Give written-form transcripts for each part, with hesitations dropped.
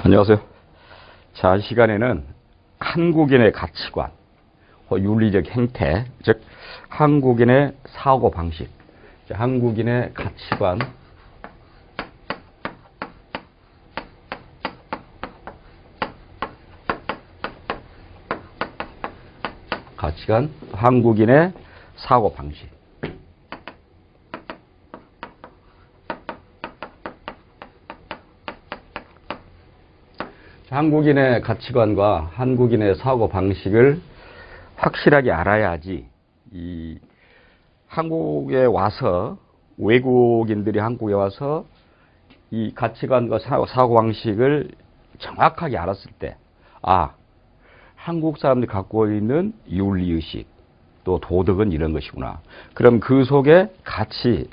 안녕하세요. 자, 이 시간에는 한국인의 가치관, 윤리적 행태, 즉 한국인의 사고방식, 한국인의 가치관, 한국인의 사고방식. 한국인의 가치관과 한국인의 사고방식을 확실하게 알아야지 이 한국에 와서 외국인들이 한국에 와서 이 가치관과 사고방식을 정확하게 알았을 때 한국 사람들이 갖고 있는 윤리의식 또 도덕은 이런 것이구나. 그럼 그 속에 같이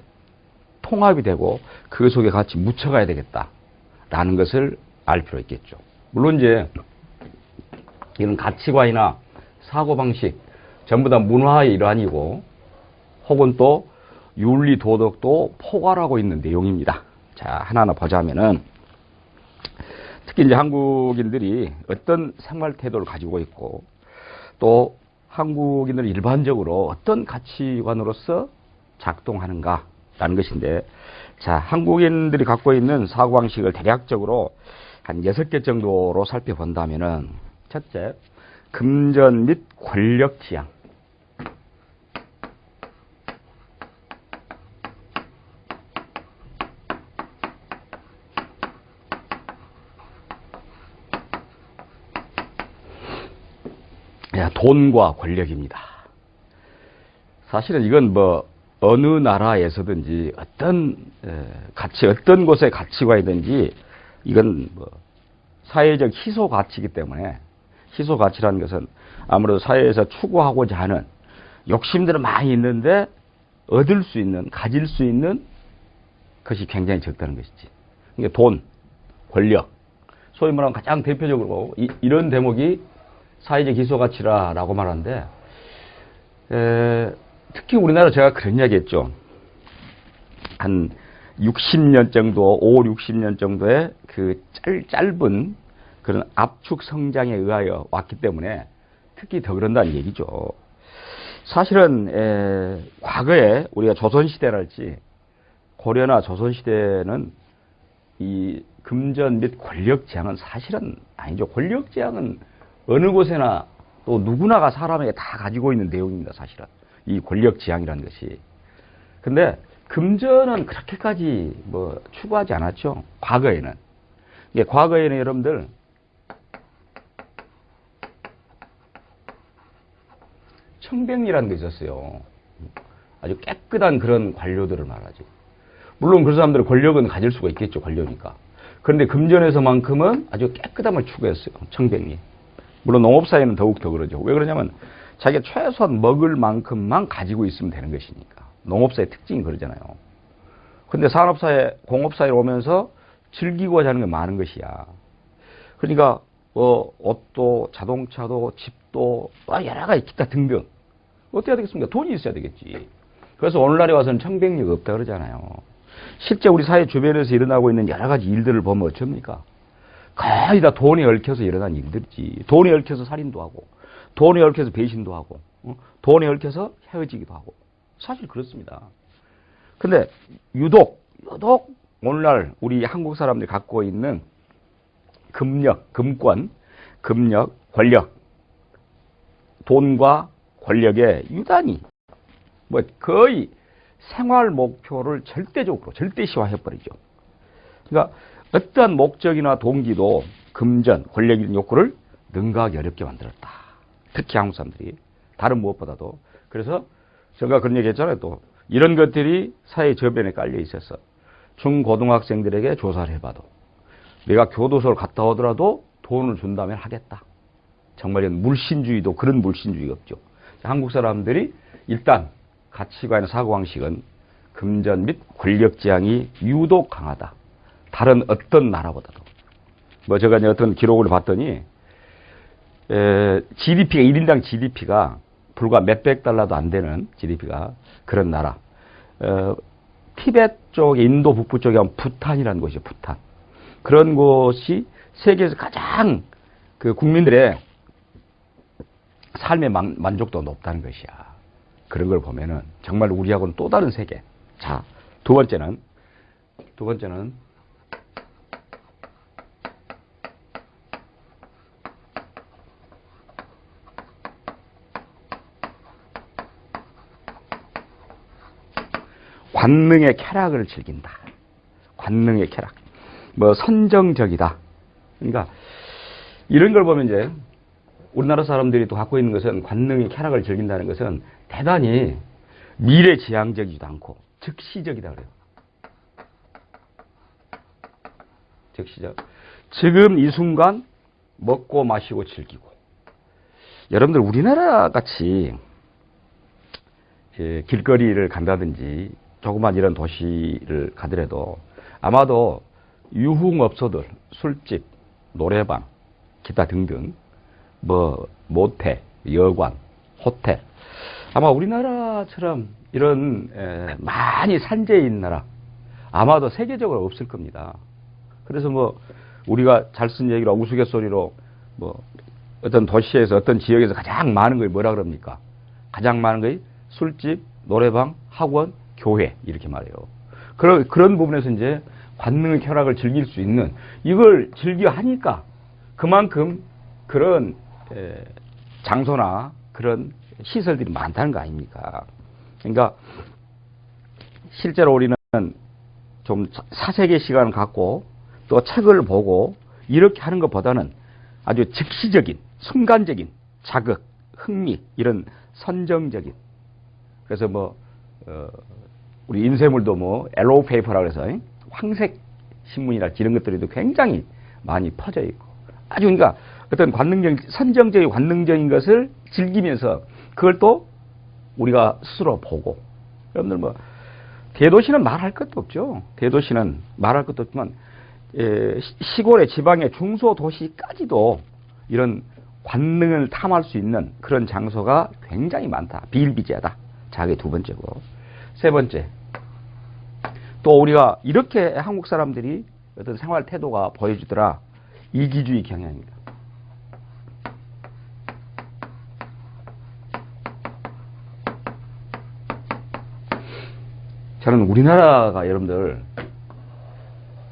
통합이 되고 그 속에 같이 묻혀가야 되겠다라는 것을 알 필요가 있겠죠. 물론 이제 이런 가치관이나 사고방식 전부 다 문화의 일환이고 혹은 또 윤리 도덕도 포괄하고 있는 내용입니다. 자, 하나하나 보자면은 특히 이제 한국인들이 어떤 생활 태도를 가지고 있고 또 한국인들은 일반적으로 어떤 가치관으로서 작동하는가라는 것인데, 자, 한국인들이 갖고 있는 사고방식을 대략적으로 한 6개 정도로 살펴본다면은, 첫째, 금전 및 권력 지향. 돈과 권력입니다. 사실은 이건 어느 나라에서든지 어떤 곳의 가치관이든지 이건 사회적 희소 가치이기 때문에, 희소 가치라는 것은 아무래도 사회에서 추구하고자 하는 욕심들은 많이 있는데 가질 수 있는 것이 굉장히 적다는 것이지. 그러니까 돈, 권력, 소위 말하면 가장 대표적으로 이런 대목이 사회적 희소 가치라고 말하는데, 특히 우리나라 제가 그런 이야기 했죠. 한 60년 정도, 5, 60년 정도의 그 짧은 그런 압축 성장에 의하여 왔기 때문에 특히 더 그런다는 얘기죠. 사실은 과거에 우리가 조선시대랄지 고려나 조선시대는 이 금전 및 권력 지향은 사실은 아니죠. 권력 지향은 어느 곳에나 또 누구나가 사람에게 다 가지고 있는 내용입니다. 사실은 이 권력 지향이라는 것이. 근데 금전은 그렇게까지 추구하지 않았죠. 과거에는. 과거에는 여러분들 청백리라는 게 있었어요. 아주 깨끗한 그런 관료들을 말하죠. 물론 그 사람들은 권력은 가질 수가 있겠죠. 권력이니까. 그런데 금전에서만큼은 아주 깨끗함을 추구했어요. 청백리. 물론 농업사회는 더욱 더 그러죠. 왜 그러냐면 자기가 최소한 먹을 만큼만 가지고 있으면 되는 것이니까. 농업사의 특징이 그러잖아요. 근데 산업사회, 공업사회로 오면서 즐기고자 하는 게 많은 것이야. 그러니까 옷도 자동차도 집도 여러 가지 기타 등등. 어떻게 해야 되겠습니까? 돈이 있어야 되겠지. 그래서 오늘날에 와서는 청백리가 없다 그러잖아요. 실제 우리 사회 주변에서 일어나고 있는 여러 가지 일들을 보면 어쩝니까? 거의 다 돈에 얽혀서 일어난 일들이지. 돈에 얽혀서 살인도 하고, 돈에 얽혀서 배신도 하고, 돈에 얽혀서 헤어지기도 하고. 사실 그렇습니다. 근데 유독 오늘날 우리 한국 사람들이 갖고 있는 금권, 권력, 돈과 권력의 유단이 거의 생활 목표를 절대시화해버리죠. 그러니까 어떠한 목적이나 동기도 금전, 권력이라는 욕구를 능가하기 어렵게 만들었다. 특히 한국 사람들이. 다른 무엇보다도. 그래서 제가 그런 얘기 했잖아요. 또 이런 것들이 사회 저변에 깔려 있어서 중고등학생들에게 조사를 해봐도 내가 교도소를 갔다 오더라도 돈을 준다면 하겠다. 정말 물신주의도 그런 물신주의가 없죠. 한국 사람들이 일단 가치관이나 사고방식은 금전 및 권력 지향이 유독 강하다. 다른 어떤 나라보다도. 제가 어떤 기록을 봤더니 GDP가 1인당 GDP가 불과 몇백 달러도 안 되는 GDP가 그런 나라. 티베트 쪽, 인도 북부 쪽에 하면 부탄이라는 곳이죠. 부탄. 그런 곳이 세계에서 가장 그 국민들의 삶의 만족도가 높다는 것이야. 그런 걸 보면은 정말 우리하고는 또 다른 세계. 자, 두 번째는 관능의 쾌락을 즐긴다. 관능의 쾌락. 뭐 선정적이다. 그러니까 이런 걸 보면 이제 우리나라 사람들이 또 갖고 있는 것은 관능의 쾌락을 즐긴다는 것은 대단히 미래지향적이지도 않고 즉시적이다 그래요. 즉시적. 지금 이 순간 먹고 마시고 즐기고. 여러분들 우리나라 같이 길거리를 간다든지 조그만 이런 도시를 가더라도 아마도 유흥업소들, 술집, 노래방, 기타 등등 뭐 모텔, 여관, 호텔 아마 우리나라처럼 이런 많이 산재해 있는 나라 아마도 세계적으로 없을 겁니다. 그래서 뭐 우리가 잘 쓴 얘기로 우스갯소리로 뭐 어떤 도시에서 어떤 지역에서 가장 많은 게 뭐라 그럽니까? 가장 많은 게 술집, 노래방, 학원, 교회 이렇게 말해요. 그런 부분에서 이제 관능의 쾌락을 즐길 수 있는 이걸 즐겨 하니까 그만큼 그런 장소나 그런 시설들이 많다는 거 아닙니까? 그러니까 실제로 우리는 좀 사색의 시간을 갖고 또 책을 보고 이렇게 하는 것보다는 아주 즉시적인 순간적인 자극, 흥미 이런 선정적인 그래서 뭐 우리 인쇄물도 뭐 옐로우 페이퍼라고 해서 황색 신문이라 이런 것들도 굉장히 많이 퍼져 있고 아주 그러니까 어떤 선정적인 관능적인 것을 즐기면서 그걸 또 우리가 스스로 보고 여러분들 뭐 대도시는 말할 것도 없죠. 대도시는 말할 것도 없지만 시골의 지방의 중소도시까지도 이런 관능을 탐할 수 있는 그런 장소가 굉장히 많다. 비일비재하다. 자, 그게 두 번째고. 세 번째. 또 우리가 이렇게 한국 사람들이 어떤 생활 태도가 보여주더라. 이기주의 경향입니다. 저는 우리나라가 여러분들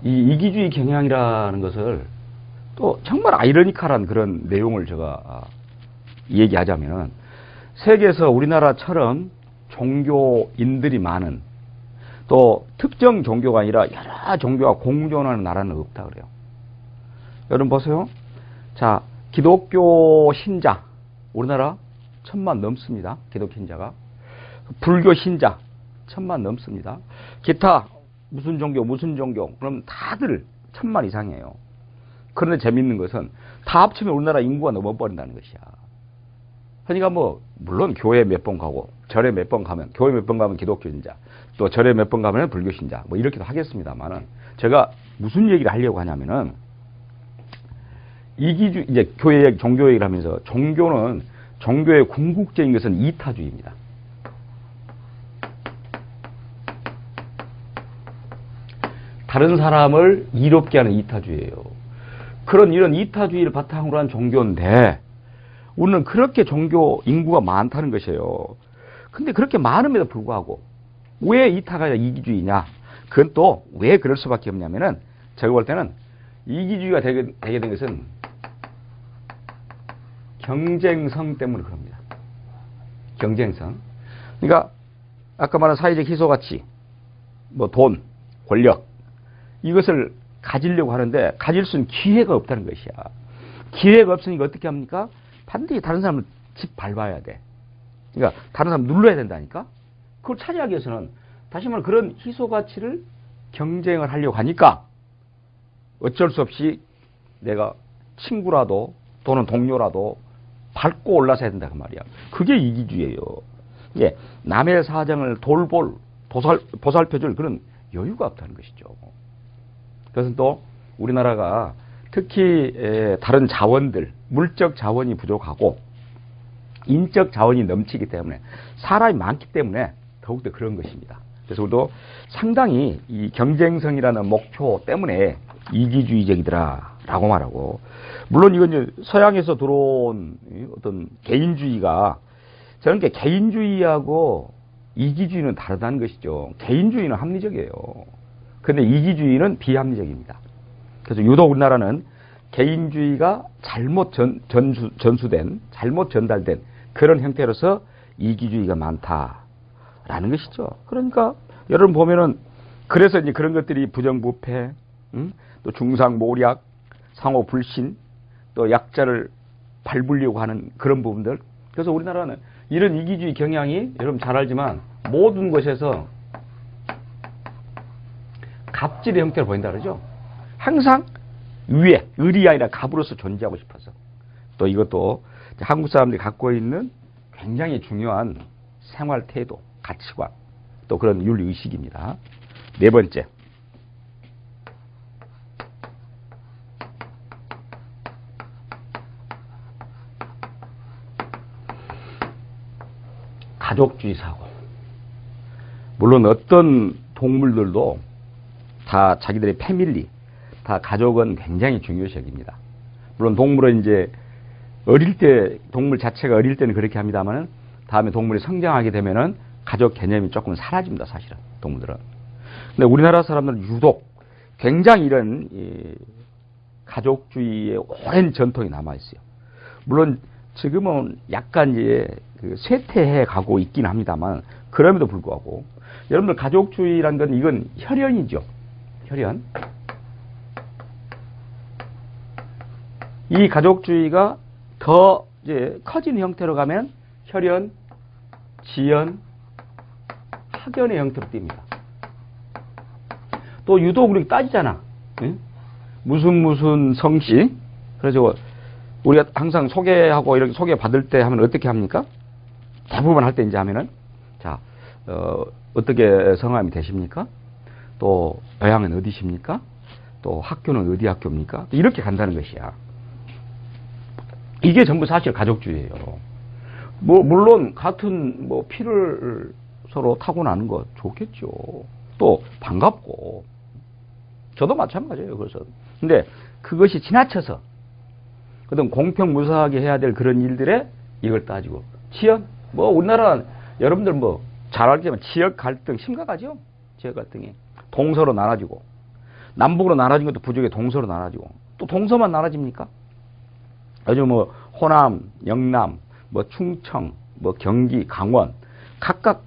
이 이기주의 경향이라는 것을 또 정말 아이러니컬한 그런 내용을 제가 얘기하자면 세계에서 우리나라처럼 종교인들이 많은 또 특정 종교가 아니라 여러 종교가 공존하는 나라는 없다 그래요. 여러분 보세요. 자, 기독교 신자 우리나라 1000만 넘습니다. 기독교 신자가. 불교 신자 1000만 넘습니다. 기타 무슨 종교 그럼 다들 1000만 이상이에요. 그런데 재밌는 것은 다 합치면 우리나라 인구가 넘어버린다는 것이야. 그러니까 뭐 물론 교회 몇 번 가고 절에 몇 번 가면 교회 몇 번 가면 기독교 신자 또 절에 몇 번 가면 불교 신자 뭐 이렇게도 하겠습니다만은 제가 무슨 얘기를 하려고 하냐면은 이기주 이제 교회 얘기, 종교 얘기를 하면서 종교는 종교의 궁극적인 것은 이타주의입니다. 다른 사람을 이롭게 하는 이타주의예요. 이런 이타주의를 바탕으로 한 종교인데 우리는 그렇게 종교 인구가 많다는 것이에요. 근데 그렇게 많음에도 불구하고 왜 이타가 아니라 이기주의냐? 그건 또 왜 그럴 수밖에 없냐면은 제가 볼 때는 이기주의가 되게 된 것은 경쟁성 때문에 그럽니다. 경쟁성. 그러니까 아까 말한 사회적 희소가치, 뭐 돈, 권력 이것을 가지려고 하는데 가질 수 있는 기회가 없다는 것이야. 기회가 없으니까 어떻게 합니까? 반드시 다른 사람을 짓밟아야 돼. 그러니까 다른 사람 눌러야 된다니까. 그걸 차지하기 위해서는 다시 말하면 그런 희소가치를 경쟁을 하려고 하니까 어쩔 수 없이 내가 친구라도 또는 동료라도 밟고 올라서야 된다 그 말이야. 그게 이기주의예요. 예, 남의 사정을 돌볼 보살펴줄 그런 여유가 없다는 것이죠. 그것은 또 우리나라가 특히 다른 자원들, 물적 자원이 부족하고 인적 자원이 넘치기 때문에 사람이 많기 때문에 더욱더 그런 것입니다. 그래서 우리도 상당히 이 경쟁성이라는 목표 때문에 이기주의적이더라 라고 말하고, 물론 이건 이제 서양에서 들어온 어떤 개인주의가, 저는 게 개인주의하고 이기주의는 다르다는 것이죠. 개인주의는 합리적이에요. 근데 이기주의는 비합리적입니다. 그래서 유독 우리나라는 개인주의가 잘못 전수된, 잘못 전달된 그런 형태로서 이기주의가 많다라는 것이죠. 그러니까 여러분 보면은 그래서 이제 그런 것들이 부정부패, 또 중상모략, 상호불신, 또 약자를 밟으려고 하는 그런 부분들. 그래서 우리나라는 이런 이기주의 경향이 여러분 잘 알지만 모든 것에서 갑질의 형태로 보인다 그러죠. 항상 위에 을이 아니라 갑으로서 존재하고 싶어서. 또 이것도 한국 사람들이 갖고 있는 굉장히 중요한 생활 태도, 가치관, 또 그런 윤리의식입니다. 네 번째. 가족주의 사고. 물론 어떤 동물들도 다 자기들의 패밀리, 다 가족은 굉장히 중요시 여깁니다. 물론 동물은 이제 어릴 때, 동물 자체가 어릴 때는 그렇게 합니다만은 다음에 동물이 성장하게 되면은 가족 개념이 조금 사라집니다, 사실은. 동물들은. 근데 우리나라 사람들은 유독 굉장히 이런 가족주의의 오랜 전통이 남아있어요. 물론 지금은 약간 이제 쇠퇴해 가고 있긴 합니다만, 그럼에도 불구하고 여러분들 가족주의란 건 이건 혈연이죠. 혈연. 이 가족주의가 더 이제 커지는 형태로 가면 혈연, 지연, 학연의 형태로 띕니다. 또 유독 우리 따지잖아. 응? 무슨 성씨. 그래서 우리가 항상 소개하고 이렇게 소개 받을 때 하면 어떻게 합니까? 대부분 할 때 이제 하면은 자, 어떻게 성함이 되십니까? 또 고향은 어디십니까? 또 학교는 어디 학교입니까? 이렇게 간다는 것이야. 이게 전부 사실 가족주의예요. 물론 같은 피를 서로 타고나는 거 좋겠죠. 또 반갑고. 저도 마찬가지예요. 그래서 근데 그것이 지나쳐서 어떤 공평무사하게 해야 될 그런 일들에 이걸 따지고 지연. 우리나라 여러분들 잘 알지만 지역 갈등 심각하죠. 지역 갈등이 동서로 나눠지고 남북으로 나눠진 것도 부족해. 동서로 나눠지고 또 동서만 나눠집니까? 요즘 호남, 영남, 충청, 경기, 강원 각각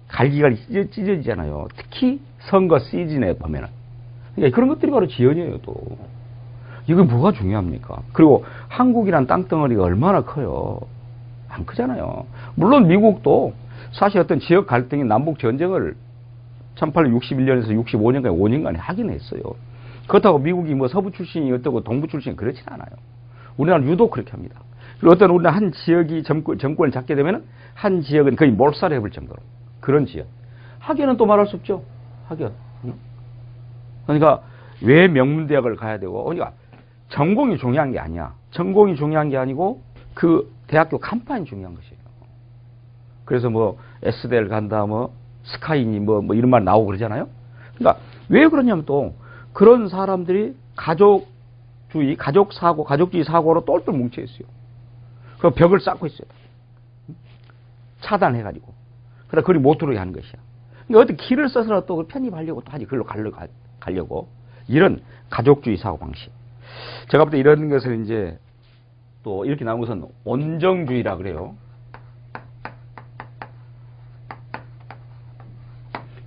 갈기가 찢어지잖아요. 특히 선거 시즌에 보면은. 그러니까 그런 것들이 바로 지연이에요. 또 이게 뭐가 중요합니까? 그리고 한국이란 땅덩어리가 얼마나 커요. 안 크잖아요. 물론 미국도 사실 어떤 지역 갈등이 남북 전쟁을 1861년에서 65년까지 5년간에 하긴 했어요. 그렇다고 미국이 서부 출신이 어떻고 동부 출신이 그렇진 않아요. 우리나라는 유독 그렇게 합니다. 그리고 어떤 우리나라 한 지역이 정권을 잡게 되면 한 지역은 거의 몰살을 해볼 정도로 그런 지역. 학연은 또 말할 수 없죠. 학연. 그러니까 왜 명문대학을 가야 되고, 그러니까 전공이 중요한 게 아니야. 전공이 중요한 게 아니고 그 대학교 간판이 중요한 것이에요. 그래서 S대를 간다, 스카이니 이런 말 나오고 그러잖아요. 그러니까 왜 그러냐면 또 그런 사람들이 가족주의, 가족사고, 가족주의 사고로 똘똘 뭉쳐 있어요. 그 벽을 쌓고 있어요. 차단해가지고. 그러다 그리 못 들어오게 하는 것이야. 그러니까 어떤 길을 써서 또 편입하려고 또 하지. 그걸로 가려고. 이런 가족주의 사고방식. 제가 볼 때 이런 것을 이제 또 이렇게 나온 것은 온정주의라 그래요.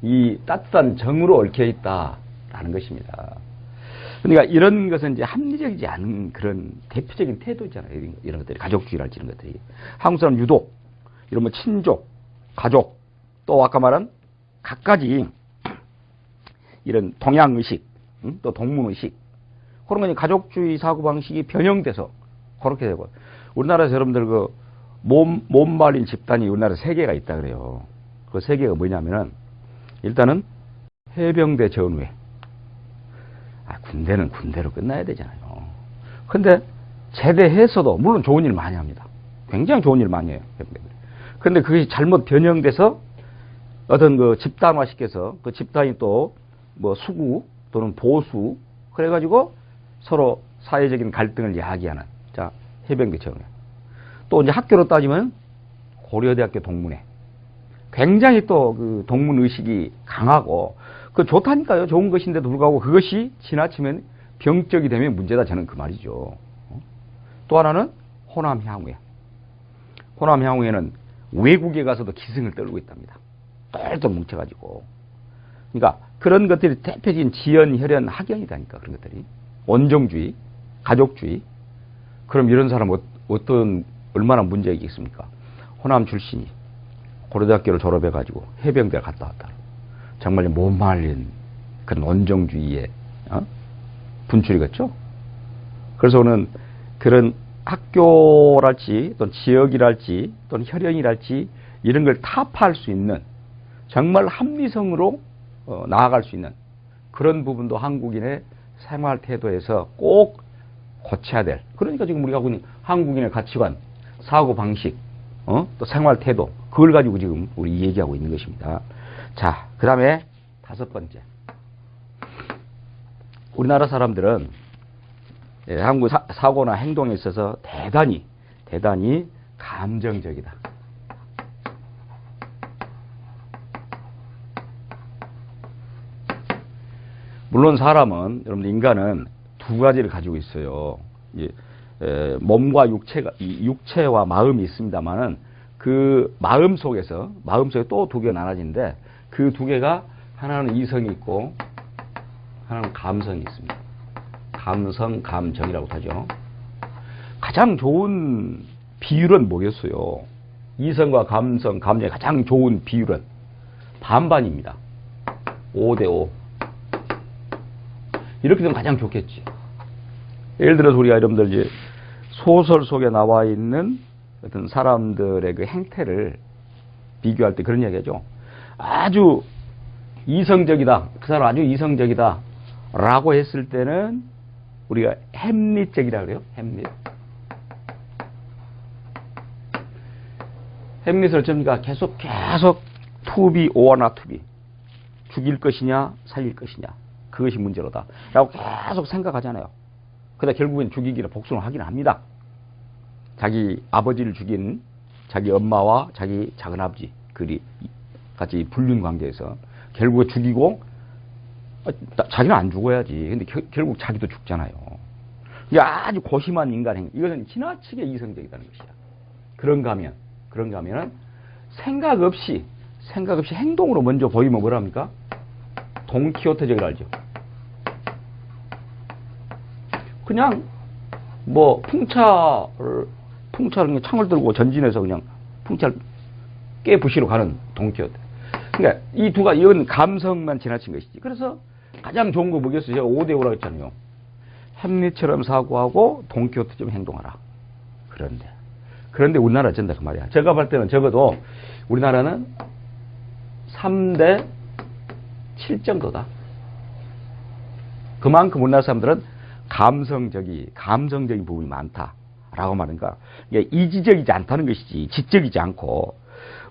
이 따뜻한 정으로 얽혀 있다라는 것입니다. 그러니까 이런 것은 이제 합리적이지 않은 그런 대표적인 태도 있잖아요. 이런 것들이 가족주의랄지 이런 것들이. 한국 사람 유독 이런 친족, 가족, 또 아까 말한 갖가지 이런 동양의식, 또 동문의식 그런 건 가족주의 사고방식이 변형돼서 그렇게 되고. 우리나라에서 여러분들 몸 말린 집단이 우리나라에 3개가 있다 그래요. 그 3개가 뭐냐면은 일단은 해병대 전후에. 군대는 군대로 끝나야 되잖아요. 근데 제대해서도 물론 좋은 일 많이 합니다. 굉장히 좋은 일 많이 해요. 그런데 그게 잘못 변형돼서 어떤 집단화시켜서 그 집단이 또 수구 또는 보수 그래가지고 서로 사회적인 갈등을 야기하는, 자, 해병대 정예. 또 이제 학교로 따지면 고려대학교 동문회. 굉장히 또 그 동문 의식이 강하고, 그 좋다니까요. 좋은 것인데도 불구하고 그것이 지나치면 병적이 되면 문제다. 저는 그 말이죠. 또 하나는 호남향후회. 호남향후회는 외국에 가서도 기승을 떨고 있답니다. 똘똘 뭉쳐가지고. 그러니까 그런 것들이 대표적인 지연, 혈연, 학연이다니까. 그런 것들이. 원정주의, 가족주의. 그럼 이런 사람 얼마나 문제가 있겠습니까? 호남 출신이 고려대학교를 졸업해가지고 해병대를 갔다 왔다. 정말 못 말린 그런 원정주의의 분출이겠죠? 그래서 오늘 그런 학교랄지 또는 지역이랄지 또는 혈연이랄지 이런 걸 타파할 수 있는 정말 합리성으로 나아갈 수 있는 그런 부분도 한국인의 생활 태도에서 꼭 고쳐야 될. 그러니까 지금 우리가 하고 있는 한국인의 가치관, 사고 방식, 또 생활 태도, 그걸 가지고 지금 우리 얘기하고 있는 것입니다. 자, 그 다음에 5번째. 우리나라 사람들은 한국 사고나 행동에 있어서 대단히 감정적이다. 물론 사람은, 여러분들 인간은 두 가지를 가지고 있어요. 몸과 육체와 마음이 있습니다만은 그 마음 속에 또 두 개가 나눠지는데 그 두 개가 하나는 이성이 있고 하나는 감성이 있습니다. 감성, 감정이라고 하죠. 가장 좋은 비율은 뭐겠어요? 이성과 감성, 감정의 가장 좋은 비율은 반반입니다. 5대5. 이렇게 되면 가장 좋겠지. 예를 들어서 우리가 여러분들 이제 소설 속에 나와 있는 어떤 사람들의 그 행태를 비교할 때 그런 이야기 하죠. 아주 이성적이다. 그 사람 아주 이성적이다. 라고 했을 때는 우리가 햄릿적이라 그래요. 햄릿. 햄릿을 쩝니까? 계속 투비 오어나 투비. 죽일 것이냐 살릴 것이냐. 그것이 문제로다. 라고 계속 생각하잖아요. 그러다 결국엔 죽이기를 복수를 하긴 합니다. 자기 아버지를 죽인 자기 엄마와 자기 작은아버지 그리 같이 불륜 관계에서 결국에 죽이고 자기는 안 죽어야지. 근데 결국 자기도 죽잖아요. 이게 아주 고심한 인간 행위. 이것은 지나치게 이성적이라는 것이야. 그런가 하면은 생각 없이 행동으로 먼저 보이면 뭐랍니까? 돈키호테적이라 알죠. 그냥 뭐 풍차를 창을 들고 전진해서 그냥 풍차를 깨부시러 가는 돈키호테. 그러니까 이건 감성만 지나친 것이지. 그래서 가장 좋은 거 뭐겠어요? 제가 5대5라고 했잖아요. 햄릿처럼 사고하고 돈키호테처럼 행동하라. 그런데 우리나라 어쩐다 그 말이야. 제가 볼 때는 적어도 우리나라는 3대7 정도다. 그만큼 우리나라 사람들은 감성적인 부분이 많다라고 말하니까 이게 이지적이지 않다는 것이지 지적이지 않고,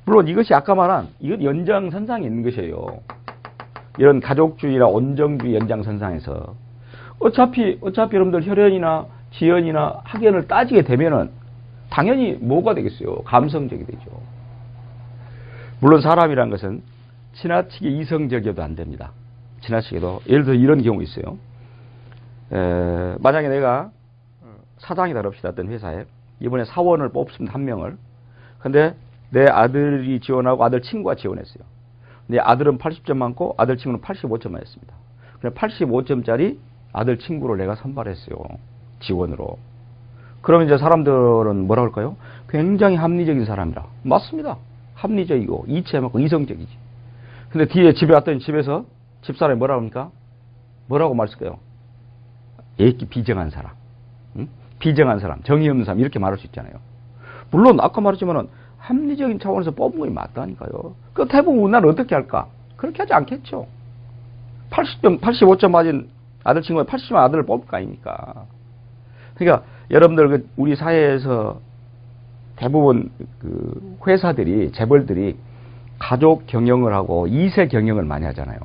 물론 이것이 아까 말한 이건 연장선상에 있는 것이에요. 이런 가족주의나 온정주의 연장선상에서 어차피 여러분들 혈연이나 지연이나 학연을 따지게 되면은 당연히 뭐가 되겠어요? 감성적이 되죠. 물론 사람이란 것은 지나치게 이성적이어도 안 됩니다. 지나치게도. 예를 들어 이런 경우 있어요. 만약에 내가 사장이다 그럽시다. 어떤 회사에 이번에 사원을 뽑습니다. 한 명을. 근데 내 아들이 지원하고 아들 친구가 지원했어요. 내 아들은 80점 많고 아들 친구는 85점 맞았습니다. 그래 85점짜리 아들 친구를 내가 선발했어요. 지원으로. 그러면 이제 사람들은 뭐라 할까요? 굉장히 합리적인 사람이라. 맞습니다. 합리적이고 이치에 맞고 이성적이지. 근데 뒤에 집에 왔더니 집에서 집사람이 뭐라 합니까? 뭐라고 말했을까요? 애기 비정한 사람. 응? 비정한 사람, 정의 없는 사람 이렇게 말할 수 있잖아요. 물론 아까 말했지만은 합리적인 차원에서 뽑은 것이 맞다니까요. 그 대부분 우리나라는 어떻게 할까? 그렇게 하지 않겠죠. 85점 맞은 아들 친구가 80점 아들을 뽑을 거 아닙니까? 그러니까 여러분들 우리 사회에서 대부분 그 회사들이 재벌들이 가족 경영을 하고 2세 경영을 많이 하잖아요.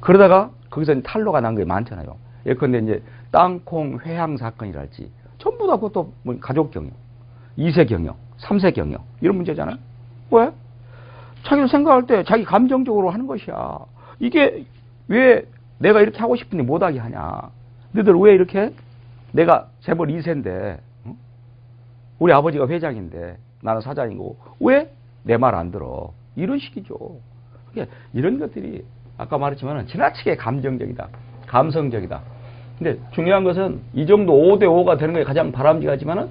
그러다가 거기서 탈로가 난 게 많잖아요. 예컨대 이제 땅콩 회항 사건이랄지 전부 다 그것도 뭐 가족 경영, 2세 경영, 3세 경영 이런 문제잖아요. 왜? 자기도 생각할 때 자기 감정적으로 하는 것이야. 이게 왜 내가 이렇게 하고 싶은데 못하게 하냐. 너희들 왜 이렇게 내가 재벌 2세인데 우리 아버지가 회장인데 나는 사장이고 왜 내 말 안 들어. 이런 식이죠. 그러니까 이런 것들이 아까 말했지만 지나치게 감정적이다. 감성적이다. 근데 중요한 것은 이 정도 5대 5가 되는 게 가장 바람직하지만은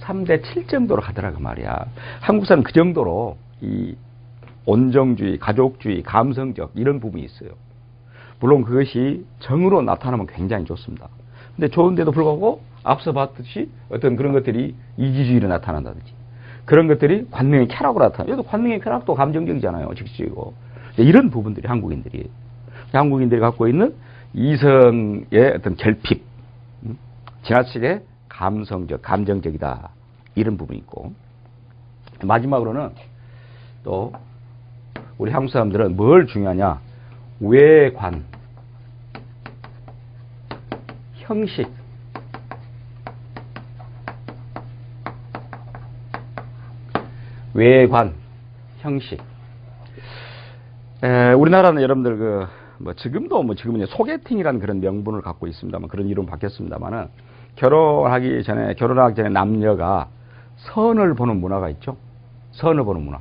3대 7 정도로 가더라고 말이야. 한국 사람 그 정도로 이 온정주의, 가족주의, 감성적 이런 부분이 있어요. 물론 그것이 정으로 나타나면 굉장히 좋습니다. 근데 좋은데도 불구하고 앞서 봤듯이 어떤 그런 것들이 이기주의로 나타난다든지 그런 것들이 관능의 쾌락으로 나타나요. 여기도 관능의 쾌락도 감정적이잖아요. 직접적이고. 이런 부분들이 한국인들이 갖고 있는 이성의 어떤 결핍, 지나치게 감성적, 감정적이다. 이런 부분이 있고. 마지막으로는 또 우리 한국 사람들은 뭘 중요하냐? 외관, 형식, 외관, 형식. 우리나라는 여러분들 지금은 이제 소개팅이라는 그런 명분을 갖고 있습니다만 그런 이름 바뀌었습니다만은 결혼하기 전에 남녀가 선을 보는 문화가 있죠. 선을 보는 문화.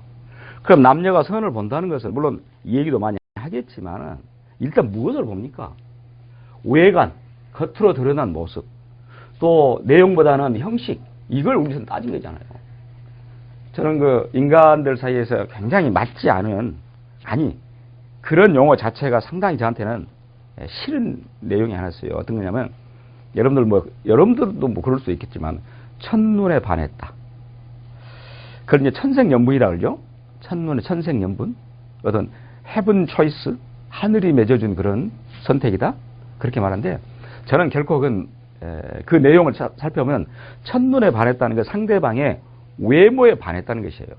그럼 남녀가 선을 본다는 것은 물론 이 얘기도 많이 하겠지만은 일단 무엇을 봅니까? 외관, 겉으로 드러난 모습, 또 내용보다는 형식, 이걸 우리는 따진 거잖아요. 저는 인간들 사이에서 굉장히 맞지 않은, 그런 용어 자체가 상당히 저한테는 싫은 내용이 하나 있어요. 어떤 거냐면, 여러분들도 그럴 수도 있겠지만, 첫눈에 반했다. 그걸 이제 천생연분이라고 그러죠? 첫눈에 천생연분? 어떤 헤븐 초이스? 하늘이 맺어준 그런 선택이다? 그렇게 말하는데, 저는 결코 그 내용을 살펴보면, 첫눈에 반했다는 건 상대방의 외모에 반했다는 것이에요.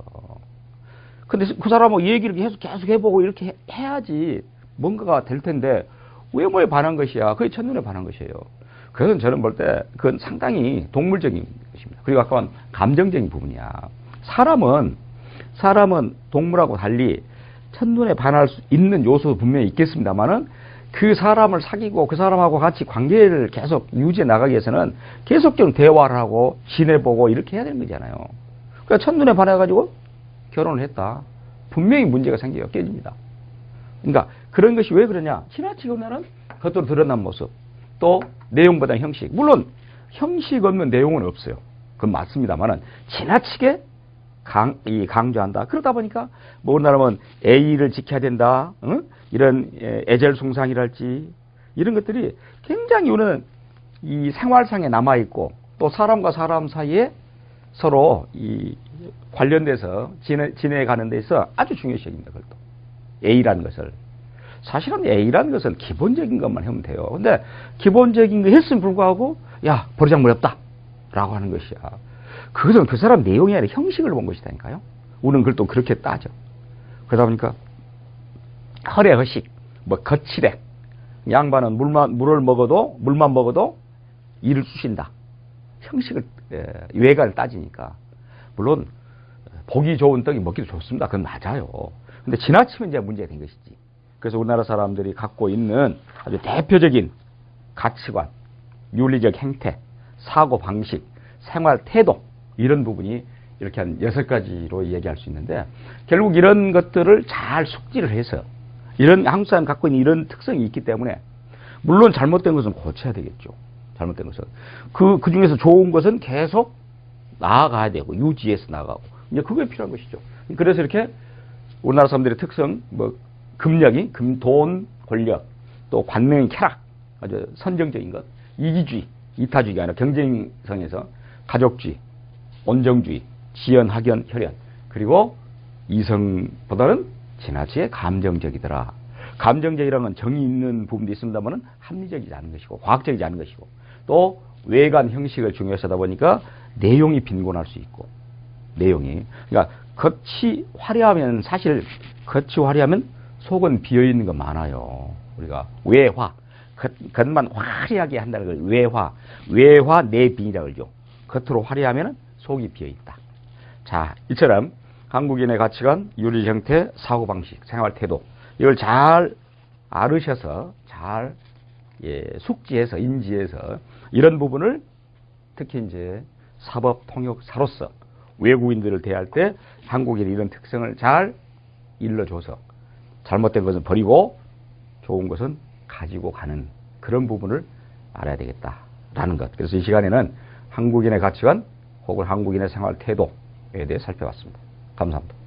근데 그 사람은 이 얘기를 계속 해보고 이렇게 해야지 뭔가가 될 텐데, 외모에 반한 것이야. 그게 첫눈에 반한 것이에요. 그래서 저는 볼 때 그건 상당히 동물적인 것입니다. 그리고 아까 한 감정적인 부분이야. 사람은 동물하고 달리 첫눈에 반할 수 있는 요소도 분명히 있겠습니다만은 그 사람을 사귀고 그 사람하고 같이 관계를 계속 유지해 나가기 위해서는 계속적으로 대화를 하고 지내보고 이렇게 해야 되는 거잖아요. 그러니까 첫눈에 반해가지고 결혼을 했다. 분명히 문제가 생겨요. 깨집니다. 그러니까 그런 것이 왜 그러냐. 지나치게 우리나라는 겉으로 드러난 모습, 또 내용보다 형식. 물론 형식 없는 내용은 없어요. 그건 맞습니다만은 지나치게 강조한다. 그러다 보니까 우리나라는 A를 지켜야 된다. 이런 애절숭상이랄지 이런 것들이 굉장히 우리는 이 생활상에 남아있고 또 사람과 사람 사이에 서로 이 관련돼서 지내가는 데서 아주 중요시 여깁니다. 그것도. A라는 것을. 사실은 A라는 것은 기본적인 것만 하면 돼요. 근데 기본적인 거 했으면 불구하고 야, 버르장머리 없다. 라고 하는 것이야. 그것은 그 사람 내용이 아니라 형식을 본 것이다니까요. 우리는 그걸 또 그렇게 따져. 그러다 보니까 허례허식, 거칠해. 양반은 물만 먹어도 이를 쑤신다. 형식을, 외관을 따지니까. 물론, 보기 좋은 떡이 먹기도 좋습니다. 그건 맞아요. 근데 지나치면 이제 문제가 된 것이지. 그래서 우리나라 사람들이 갖고 있는 아주 대표적인 가치관, 윤리적 행태, 사고 방식, 생활 태도, 이런 부분이 이렇게 한 6가지로 얘기할 수 있는데, 결국 이런 것들을 잘 숙지를 해서, 한국 사람 갖고 있는 이런 특성이 있기 때문에, 물론 잘못된 것은 고쳐야 되겠죠. 잘못된 것은. 그 중에서 좋은 것은 계속 나아가야 되고, 유지해서 나아가고. 이제 그게 필요한 것이죠. 그래서 이렇게 우리나라 사람들의 특성, 돈, 권력, 또 관능, 쾌락, 아주 선정적인 것, 이기주의, 이타주의가 아니라 경쟁성에서 가족주의, 온정주의, 지연, 학연, 혈연, 그리고 이성보다는 지나치게 감정적이더라. 감정적이라는 건 정의 있는 부분도 있습니다만 합리적이지 않은 것이고 과학적이지 않은 것이고 또 외관 형식을 중요시 하다 보니까 내용이 빈곤할 수 있고 내용이 그러니까 겉이 화려하면 사실 겉이 화려하면 속은 비어있는 거 많아요. 우리가 외화 겉만 화려하게 한다는 걸 외화 내빈이라고 그러죠. 겉으로 화려하면 속이 비어있다. 자, 이처럼 한국인의 가치관, 윤리 형태, 사고방식, 생활태도 이걸 잘 알으셔서 잘 숙지해서 인지해서 이런 부분을 특히 이제 사법 통역사로서 외국인들을 대할 때 한국인의 이런 특성을 잘 일러줘서 잘못된 것은 버리고 좋은 것은 가지고 가는 그런 부분을 알아야 되겠다라는 것. 그래서 이 시간에는 한국인의 가치관 혹은 한국인의 생활 태도에 대해 살펴봤습니다. 감사합니다.